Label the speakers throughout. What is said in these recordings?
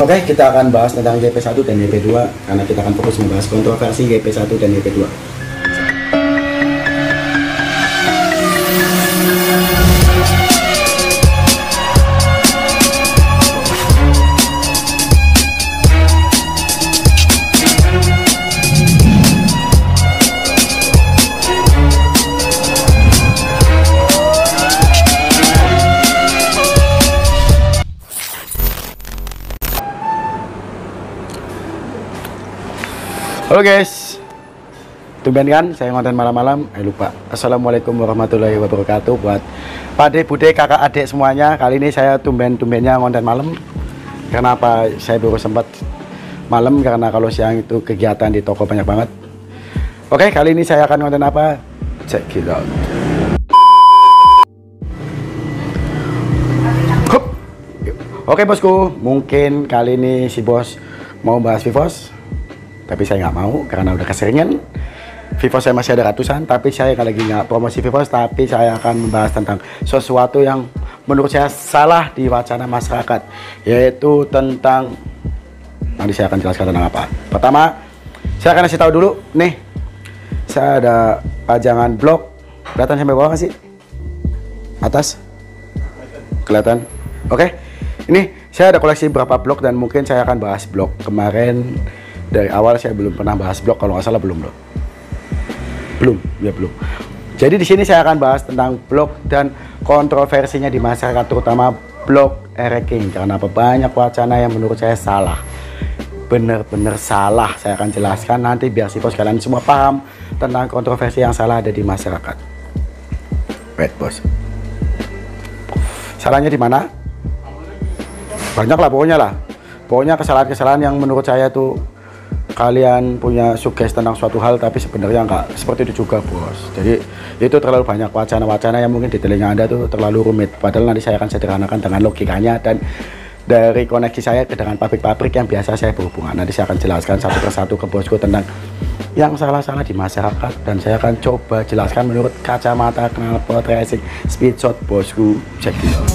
Speaker 1: Oke, kita akan bahas tentang YP1 dan YP2 karena kita akan fokus membahas kontroversi YP1 dan YP2. Halo guys, tumben kan saya ngonten malam-malam, lupa. Assalamualaikum warahmatullahi wabarakatuh buat pade, bude, kakak, adik semuanya. Kali ini saya tumben-tumbennya ngonten malam. Kenapa saya baru sempat malam? Karena kalau siang itu kegiatan di toko banyak banget. Oke, kali ini saya akan ngonten apa? Check it out. Oke bosku, mungkin kali ini si bos mau bahas Vivos, tapi saya nggak mau karena udah keseringan. Vivos saya masih ada ratusan, tapi saya lagi nggak promosi Vivos, tapi saya akan membahas tentang sesuatu yang menurut saya salah di wacana masyarakat, yaitu tentang, nanti saya akan jelaskan tentang apa. Pertama, saya akan kasih tahu dulu nih, saya ada pajangan blog, kelihatan sampai bawah nggak sih? Atas? Kelihatan? Oke, ini saya ada koleksi beberapa blog dan mungkin saya akan bahas blog. Kemarin dari awal saya belum pernah bahas blog, kalau nggak salah belum. Jadi di sini saya akan bahas tentang blog dan kontroversinya di masyarakat, terutama blog ranking. Karena banyak wacana yang menurut saya salah, bener-bener salah. Saya akan jelaskan nanti biar si bos kalian semua paham tentang kontroversi yang salah ada di masyarakat. Wait bos, salahnya di mana? Banyak lah pokoknya kesalahan-kesalahan yang menurut saya tuh kalian punya sugesti tentang suatu hal tapi sebenarnya nggak seperti itu juga bos. Jadi itu terlalu banyak wacana-wacana yang mungkin di telinga Anda tuh terlalu rumit, padahal nanti saya akan sederhanakan dengan logikanya dan dari koneksi saya dengan pabrik-pabrik yang biasa saya berhubungan. Nanti saya akan jelaskan satu persatu ke bosku tentang yang salah-salah di masyarakat, dan saya akan coba jelaskan menurut kacamata knalpot racing speed shot bosku. Check it out.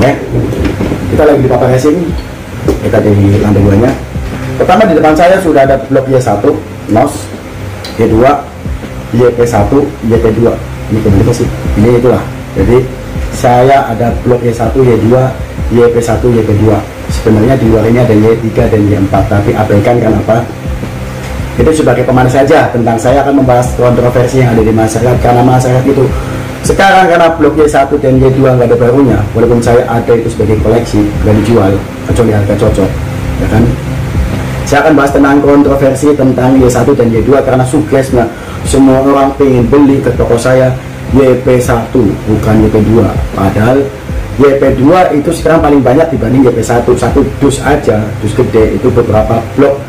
Speaker 1: Oke, kita lagi di Papa Racing, kita di lantai 2-nya. Pertama di depan saya sudah ada blok Y1, NOS, Y2, YP1, YP2. Ini kebalik sih, ini itulah. Jadi saya ada blok Y1, Y2, YP1, YP2. Sebenarnya di luar ini ada Y3 dan Y4, tapi abaikan kenapa? Itu sebagai pemanas saja. Tentang saya akan membahas kontroversi yang ada di masyarakat, karena masyarakat itu sekarang karena blok Y1 dan Y2 nggak ada barunya, walaupun saya ada itu sebagai koleksi, nggak dijual kecuali harga cocok, ya kan? Saya akan bahas tentang kontroversi tentang Y1 dan Y2 karena sugesnya semua orang pengen beli ke toko saya YP1 bukan YP2, padahal YP2 itu sekarang paling banyak dibanding YP1. Satu dus aja, dus gede itu beberapa blok,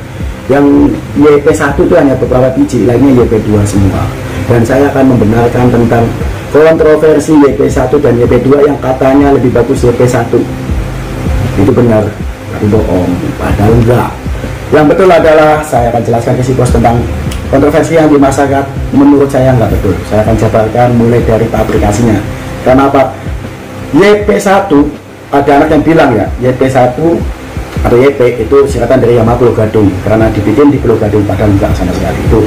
Speaker 1: yang YP1 itu hanya beberapa biji, lainnya YP2 semua. Dan saya akan membenarkan tentang kontroversi YP1 dan YP2 yang katanya lebih bagus YP1. Itu benar, tapi bohong, padahal enggak. Yang betul adalah saya akan jelaskan ke si bos tentang kontroversi yang di masyarakat menurut saya nggak betul. Saya akan jabarkan mulai dari aplikasinya. Kenapa? YP1, ada anak yang bilang ya, YP1 atau YP itu singkatan dari Yamaha Pulau Gadung, karena dibikin di Pulau Gadung, padahal enggak sama sekali. Itu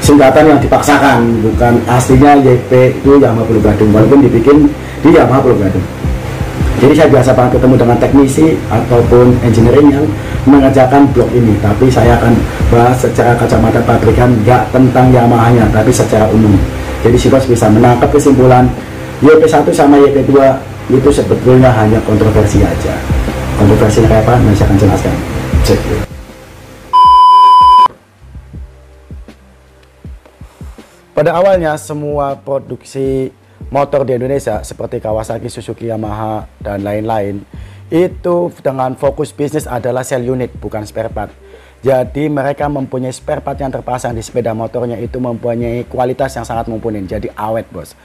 Speaker 1: singkatan yang dipaksakan, bukan aslinya YP itu Yamaha Pulau Gadung, walaupun dibikin di Yamaha Pulau Gadung. Jadi saya biasa banget ketemu dengan teknisi ataupun engineering yang mengerjakan blok ini, tapi saya akan bahas secara kacamata pabrikan, nggak tentang Yamaha-nya, tapi secara umum. Jadi si bos bisa menangkap kesimpulan YP1 sama YP2 itu sebetulnya hanya kontroversi aja. Kontroversinya kayak apa? Nanti saya akan jelaskan. Cek. Pada awalnya semua produksi motor di Indonesia seperti Kawasaki, Suzuki, Yamaha, dan lain-lain itu dengan fokus bisnis adalah sell unit, bukan spare part. Jadi mereka mempunyai spare part yang terpasang di sepeda motornya itu mempunyai kualitas yang sangat mumpuni, jadi awet bos.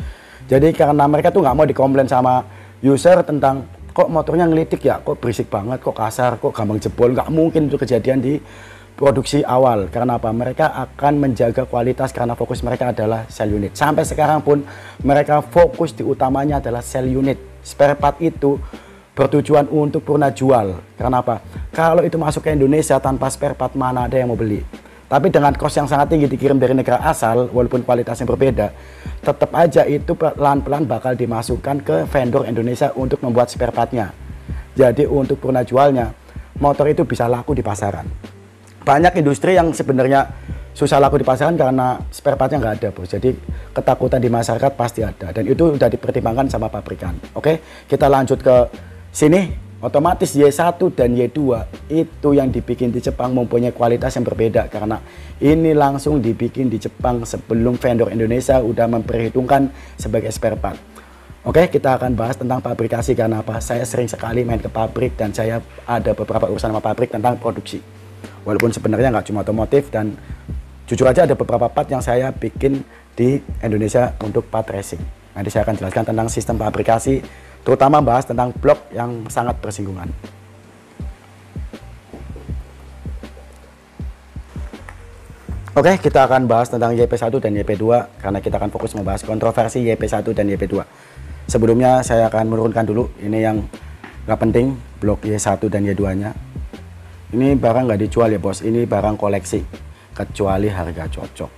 Speaker 1: Jadi karena mereka tuh nggak mau dikomplain sama user tentang kok motornya ngelitik ya, kok berisik banget, kok kasar, kok gampang jebol. Nggak mungkin itu kejadian di produksi awal. Karena apa? Mereka akan menjaga kualitas karena fokus mereka adalah sell unit. Sampai sekarang pun mereka fokus di utamanya adalah sell unit. Spare part itu bertujuan untuk purna jual. Karena apa? Kalau itu masuk ke Indonesia tanpa spare part, mana ada yang mau beli? Tapi dengan cost yang sangat tinggi dikirim dari negara asal, walaupun kualitasnya berbeda, tetap aja itu pelan-pelan bakal dimasukkan ke vendor Indonesia untuk membuat spare partnya. Jadi untuk purna jualnya, motor itu bisa laku di pasaran. Banyak industri yang sebenarnya susah laku di pasaran karena spare partnya nggak ada bos. Jadi ketakutan di masyarakat pasti ada, dan itu udah dipertimbangkan sama pabrikan. Oke, kita lanjut ke sini. Otomatis Y1 dan Y2 itu yang dibikin di Jepang mempunyai kualitas yang berbeda karena ini langsung dibikin di Jepang sebelum vendor Indonesia udah memperhitungkan sebagai spare part. Oke, kita akan bahas tentang pabrikasi karena apa? Saya sering sekali main ke pabrik dan saya ada beberapa urusan sama pabrik tentang produksi. Walaupun sebenarnya nggak cuma otomotif, dan jujur aja ada beberapa part yang saya bikin di Indonesia untuk part racing. Nanti saya akan jelaskan tentang sistem pabrikasi, terutama bahas tentang blok yang sangat bersinggungan. Oke, kita akan bahas tentang YP1 dan YP2 karena kita akan fokus membahas kontroversi YP1 dan YP2. Sebelumnya saya akan menurunkan dulu ini yang nggak penting, blok Y1 dan Y2-nya. Ini barang nggak dijual ya bos, ini barang koleksi, kecuali harga cocok.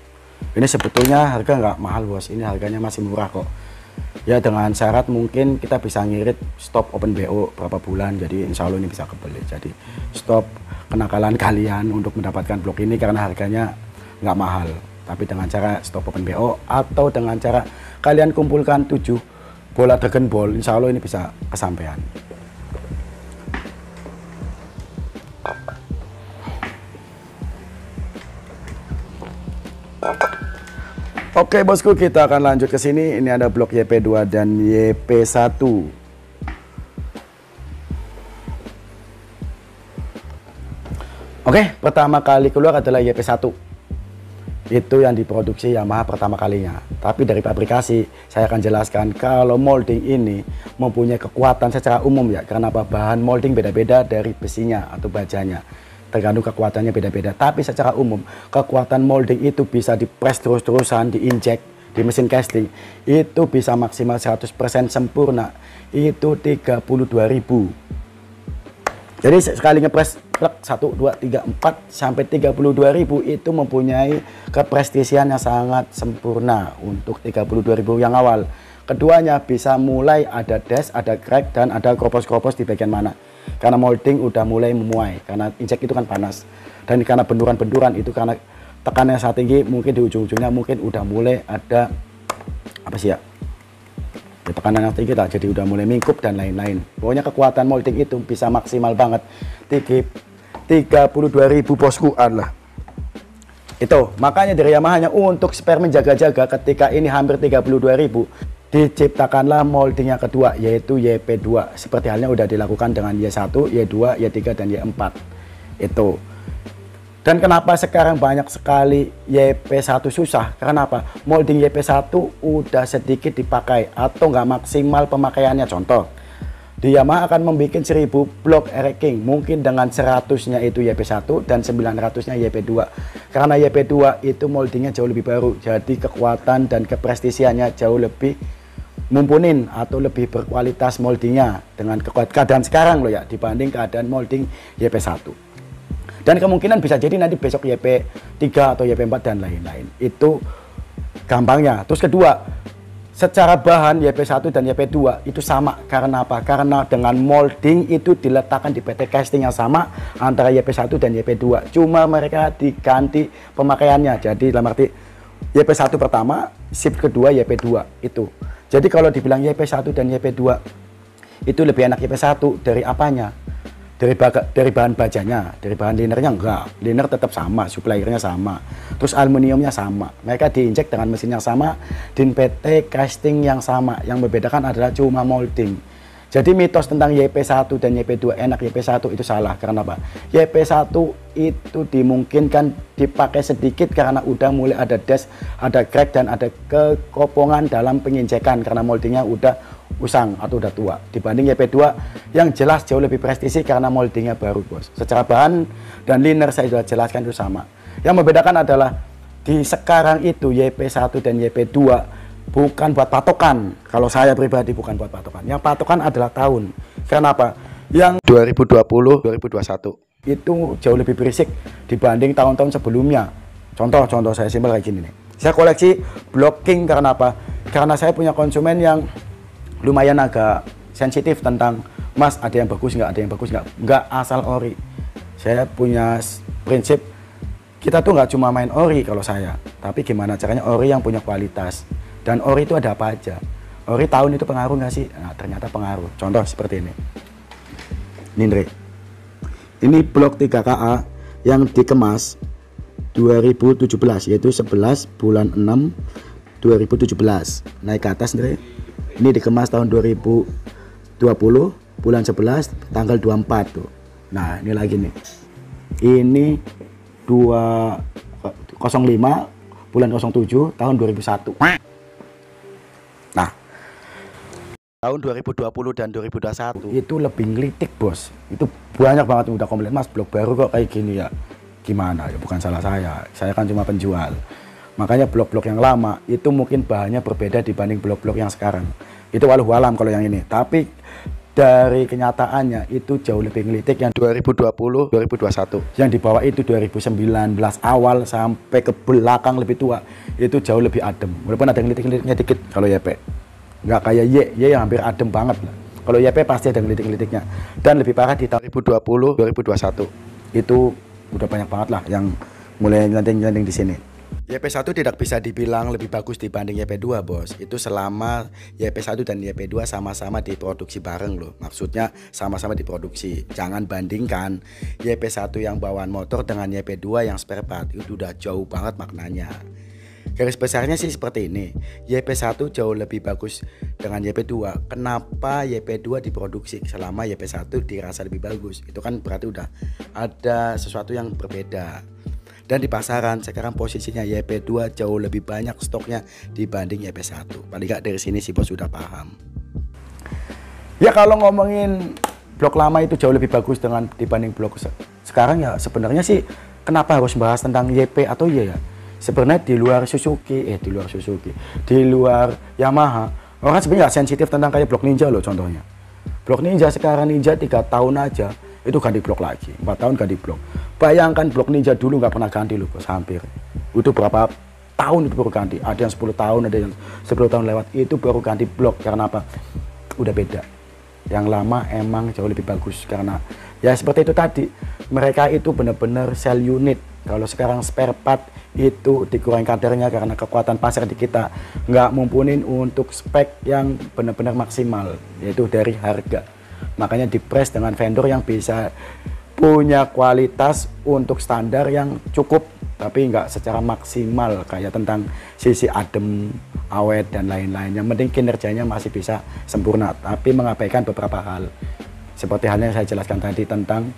Speaker 1: Ini sebetulnya harga nggak mahal bos, ini harganya masih murah kok. Ya dengan syarat mungkin kita bisa ngirit stop open BO berapa bulan, jadi insya Allah ini bisa kebeli. Jadi stop kenakalan kalian untuk mendapatkan blok ini karena harganya nggak mahal. Tapi dengan cara stop open BO atau dengan cara kalian kumpulkan 7 bola Dragon Ball, insya Allah ini bisa kesampaian. Oke bosku, kita akan lanjut ke sini. Ini ada blok YP2 dan YP1. Oke, pertama kali keluar adalah YP1. Itu yang diproduksi Yamaha pertama kalinya. Tapi dari pabrikasi saya akan jelaskan kalau molding ini mempunyai kekuatan secara umum ya. Karena bahan molding beda-beda dari besinya atau bajanya. Tergantung kekuatannya beda-beda, tapi secara umum kekuatan molding itu bisa dipres terus-terusan, diinjek di mesin casting itu bisa maksimal 100% sempurna, itu 32.000. Jadi sekali ngepres 1, 2, 3, 4 sampai 32.000 itu mempunyai keprestisian yang sangat sempurna untuk 32.000 yang awal. Keduanya bisa mulai ada dash, ada crack, dan ada kropos-kropos di bagian mana. Karena molding udah mulai memuai, karena injek itu kan panas, dan karena benturan-benturan itu karena tekanan yang sangat tinggi, mungkin di ujung-ujungnya mungkin udah mulai ada apa sih ya, tekanan yang tinggi lah, jadi udah mulai mingkup dan lain-lain. Pokoknya kekuatan molding itu bisa maksimal banget 32.000 bosku lah. Itu makanya dari Yamaha untuk spare menjaga-jaga ketika ini hampir 32.000 diciptakanlah molding yang kedua, yaitu YP2. Seperti halnya udah dilakukan dengan Y1, Y2, Y3, dan Y4 itu. Dan kenapa sekarang banyak sekali YP1 susah? Karena apa? Molding YP1 udah sedikit dipakai atau nggak maksimal pemakaiannya. Contoh, di Yamaha akan membuat 1000 blok racking, mungkin dengan 100-nya itu YP1 dan 900-nya YP2. Karena YP2 itu moldingnya jauh lebih baru, jadi kekuatan dan keprestisiannya jauh lebih mumpunin atau lebih berkualitas moldingnya dengan keadaan sekarang loh ya, dibanding keadaan molding YP1. Dan kemungkinan bisa jadi nanti besok YP3 atau YP4 dan lain-lain. Itu gampangnya. Terus kedua, secara bahan YP1 dan YP2 itu sama. Karena apa? Karena dengan molding itu diletakkan di PT casting yang sama antara YP1 dan YP2. Cuma mereka diganti pemakaiannya. Jadi dalam arti YP1 pertama, shift kedua YP2 itu. Jadi kalau dibilang YP1 dan YP2 itu lebih enak YP1 dari apanya? dari bahan bajanya, dari bahan linernya enggak. Liner tetap sama, suppliernya sama. Terus aluminiumnya sama. Mereka diinjek dengan mesin yang sama, din PT casting yang sama. Yang membedakan adalah cuma molding. Jadi mitos tentang YP1 dan YP2 enak, YP1 itu salah. Karena apa? YP1 itu dimungkinkan dipakai sedikit karena udah mulai ada des, ada crack, dan ada kekopongan dalam penginjekan karena moldingnya udah usang atau udah tua. Dibanding YP2 yang jelas jauh lebih prestisi karena moldingnya baru, bos. Secara bahan dan liner saya sudah jelaskan itu sama. Yang membedakan adalah di sekarang itu YP1 dan YP2 bukan buat patokan. Kalau saya pribadi bukan buat patokan. Yang patokan adalah tahun. Kenapa? Yang 2020, 2021 itu jauh lebih berisik dibanding tahun-tahun sebelumnya. Contoh saya simpel kayak gini nih. Saya koleksi blocking karena apa? Karena saya punya konsumen yang lumayan agak sensitif tentang, mas ada yang bagus nggak, ada yang bagus nggak asal ori. Saya punya prinsip, kita tuh nggak cuma main ori kalau saya, tapi gimana caranya ori yang punya kualitas. Dan ori itu ada apa aja. Ori tahun itu pengaruh nggak sih? Nah, ternyata pengaruh. Contoh seperti ini. Nindre. Ini blok 3KA yang dikemas 2017, yaitu 11 bulan 6 2017. Naik ke atas, Nindre. Ini dikemas tahun 2020 bulan 11 tanggal 24 tuh. Nah, ini lagi nih. Ini 205 bulan 07 tahun 2001. Nah, tahun 2020 dan 2021 itu lebih ngelitik, bos. Itu banyak banget udah komplain, mas blok baru kok kayak gini ya. Gimana ya, bukan salah saya kan cuma penjual. Makanya blok-blok yang lama itu mungkin bahannya berbeda dibanding blok-blok yang sekarang. Itu walau alam kalau yang ini. Tapi dari kenyataannya itu jauh lebih ngelitik yang 2020, 2021. Yang di bawah itu 2019 awal sampai ke belakang lebih tua. Itu jauh lebih adem. Walaupun ada ngelitik-ngelitiknya dikit kalau YP. Nggak kayak Y yang hampir adem banget lah. Kalau YP pasti ada ngelitik-ngelitiknya. Dan lebih parah di tahun 2020, 2021. Itu udah banyak banget lah yang mulai nyelenting-nyelenting di sini. YP1 tidak bisa dibilang lebih bagus dibanding YP2, bos. Itu selama YP1 dan YP2 sama-sama diproduksi bareng loh. Maksudnya sama-sama diproduksi. Jangan bandingkan YP1 yang bawaan motor dengan YP2 yang spare part. Itu udah jauh banget maknanya. Garis besarnya sih seperti ini. YP1 jauh lebih bagus dengan YP2. Kenapa YP2 diproduksi selama YP1 dirasa lebih bagus? Itu kan berarti udah ada sesuatu yang berbeda. Dan di pasaran sekarang posisinya YP2 jauh lebih banyak stoknya dibanding YP1. Paling gak dari sini sih bos sudah paham. Ya kalau ngomongin blok lama itu jauh lebih bagus dibanding blok sekarang, ya sebenarnya sih kenapa harus bahas tentang YP atau Y ya? Sebenarnya di luar Yamaha, orang sebenarnya gak sensitif tentang kayak blok Ninja loh contohnya. Blok Ninja sekarang, Ninja 3 tahun aja itu ganti blok lagi, 4 tahun ganti blok. Bayangkan blok Ninja dulu nggak pernah ganti loh bos, hampir. Itu berapa tahun itu baru ganti, ada yang 10 tahun, ada yang 10 tahun lewat, itu baru ganti blok. Karena apa? Udah beda. Yang lama emang jauh lebih bagus karena ya seperti itu tadi, mereka itu benar-benar sell unit. Kalau sekarang spare part itu dikurangi kadarnya karena kekuatan pasar di kita nggak mumpunin untuk spek yang benar-benar maksimal, yaitu dari harga. Makanya dipres dengan vendor yang bisa punya kualitas untuk standar yang cukup, tapi nggak secara maksimal kayak tentang sisi adem, awet dan lain-lain. Yang penting kinerjanya masih bisa sempurna, tapi mengabaikan beberapa hal. Seperti halnya yang saya jelaskan tadi tentang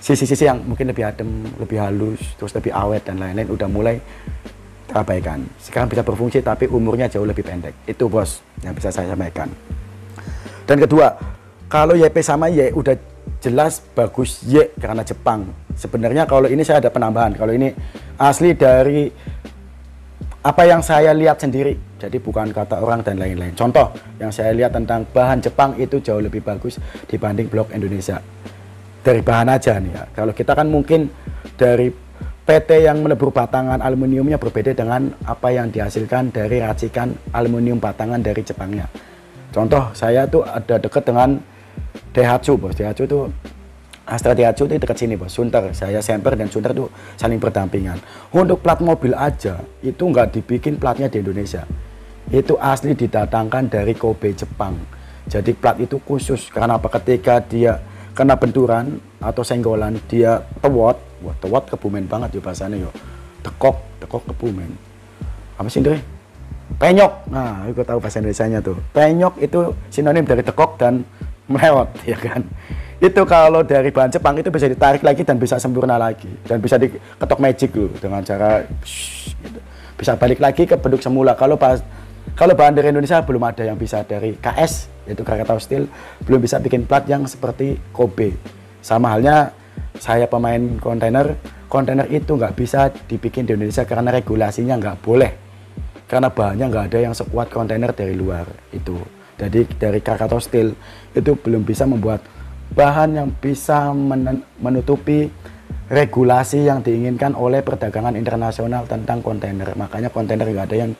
Speaker 1: sisi-sisi yang mungkin lebih adem, lebih halus, terus lebih awet dan lain-lain udah mulai terabaikan. Sekarang bisa berfungsi tapi umurnya jauh lebih pendek. Itu bos yang bisa saya sampaikan. Dan kedua, kalau YP sama Y udah jelas bagus Y karena Jepang. Sebenarnya kalau ini saya ada penambahan. Kalau ini asli dari apa yang saya lihat sendiri. Jadi bukan kata orang dan lain-lain. Contoh yang saya lihat tentang bahan Jepang itu jauh lebih bagus dibanding blok Indonesia. Dari bahan aja nih ya. Kalau kita kan mungkin dari PT yang menebur batangan aluminiumnya berbeda dengan apa yang dihasilkan dari racikan aluminium batangan dari Jepangnya. Contoh saya tuh ada dekat dengan Daihatsu bos. Daihatsu tuh Astra Daihatsu itu dekat sini bos. Sunter, saya Semper dan Sunter tuh saling berdampingan. Untuk plat mobil aja itu nggak dibikin platnya di Indonesia. Itu asli didatangkan dari Kobe Jepang. Jadi plat itu khusus karena apa? Ketika dia kena benturan atau senggolan dia tewot, wah tewot kebumen banget ya bahasanya yo. Tekok kebumen. Apa sih Ndre? Penyok. Nah, aku tahu bahasa Indonesianya tuh. Penyok itu sinonim dari tekok dan melewot, ya kan. Itu kalau dari bahan Jepang itu bisa ditarik lagi dan bisa sempurna lagi dan bisa diketok magic loh dengan cara gitu. Bisa balik lagi ke bentuk semula. Kalau bahan dari Indonesia belum ada yang bisa dari KS, yaitu Krakatau Steel, belum bisa bikin plat yang seperti Kobe. Sama halnya saya pemain kontainer itu nggak bisa dibikin di Indonesia karena regulasinya nggak boleh. Karena bahannya nggak ada yang sekuat kontainer dari luar itu. Jadi dari Krakatau Steel itu belum bisa membuat bahan yang bisa menutupi regulasi yang diinginkan oleh perdagangan internasional tentang kontainer. Makanya kontainer nggak ada yang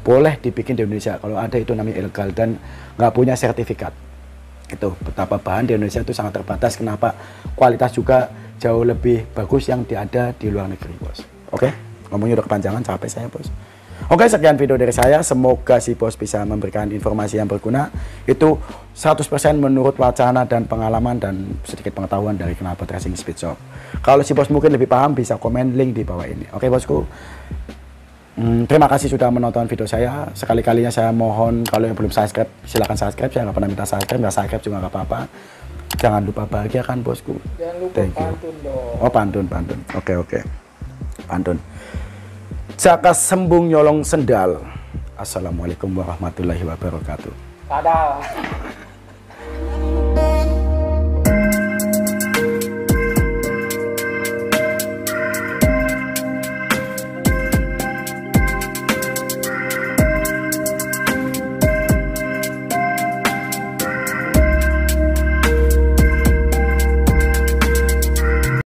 Speaker 1: boleh dibikin di Indonesia. Kalau ada itu namanya ilegal dan nggak punya sertifikat. Itu betapa bahan di Indonesia itu sangat terbatas. Kenapa kualitas juga jauh lebih bagus yang ada di luar negeri, bos. Oke, ngomongnya udah kepanjangan, capek saya, bos. Oke, sekian video dari saya. Semoga si bos bisa memberikan informasi yang berguna. Itu 100% menurut wacana dan pengalaman dan sedikit pengetahuan dari knalpot racing speed shop. Kalau si bos mungkin lebih paham, bisa komen link di bawah ini. Oke, bosku. Terima kasih sudah menonton video saya. Sekali-kalinya saya mohon kalau yang belum subscribe, silahkan subscribe. Saya nggak pernah minta subscribe, nggak subscribe juga nggak apa-apa. Jangan lupa bahagiakan bosku.
Speaker 2: Jangan lupa pantun dong.
Speaker 1: Oh, pantun. Oke. Pantun. Jaka sembung nyolong sendal. Assalamualaikum warahmatullahi wabarakatuh.
Speaker 2: Dadah.